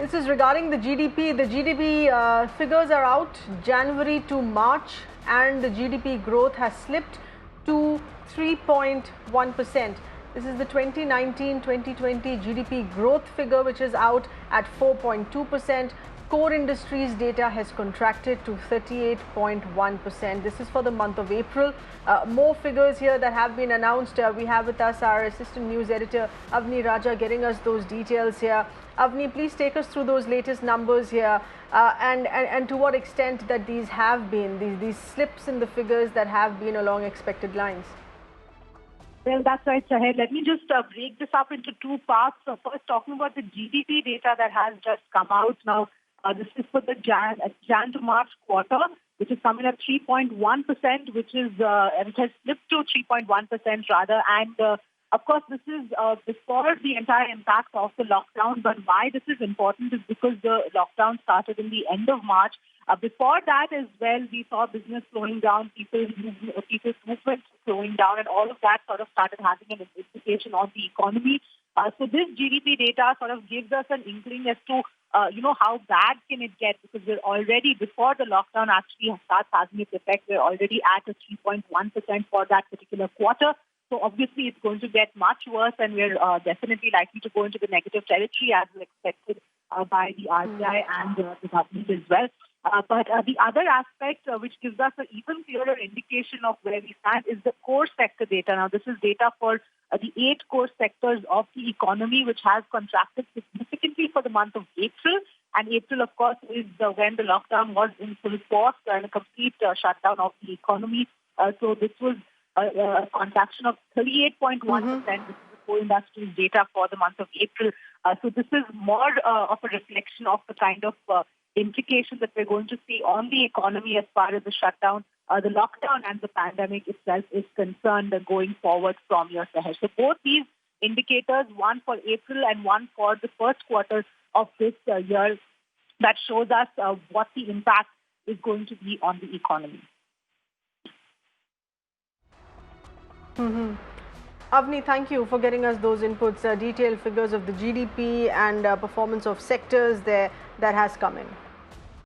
This is regarding the GDP. The GDP figures are out January to March, and the GDP growth has slipped to 3.1%. This is the 2019-2020 GDP growth figure, which is out at 4.2%. Core industries data has contracted to 38.1%. This is for the month of April. More figures here that have been announced. We have with us our assistant news editor Avni Raja getting us those details here. Avni, please take us through those latest numbers here and to what extent that these have been, these slips in the figures that have been along expected lines. Well, that's right, Sahel. Let me just break this up into two parts. So first, talking about the GDP data that has just come out now. This is for the Jan to March quarter, which is coming at 3.1%, which is it has slipped to 3.1% rather. And of course, this is before the entire impact of the lockdown. But why this is important is because the lockdown started in the end of March. Before that as well, we saw business slowing down, people's movement slowing down, and all of that sort of started having an implication on the economy. So this GDP data sort of gives us an inkling as to, how bad can it get, because we're already, before the lockdown actually starts having its effect, we're already at a 3.1% for that particular quarter. So obviously it's going to get much worse, and we're definitely likely to go into the negative territory as expected by the RBI and the government as well. But the other aspect which gives us an even clearer indication of where we stand is the core sector data. Now, this is data for the 8 core sectors of the economy, which has contracted significantly for the month of April. And April, of course, is when the lockdown was in full force and a complete shutdown of the economy. So this was a contraction of 38.1%. This is the core industries data for the month of April. So this is more of a reflection of the kind of implications that we're going to see on the economy as far as the shutdown, the lockdown and the pandemic itself is concerned going forward from your Sahel. So both these indicators, one for April and one for the first quarter of this year, that shows us what the impact is going to be on the economy. Avni, thank you for getting us those inputs, detailed figures of the GDP and performance of sectors there that has come in.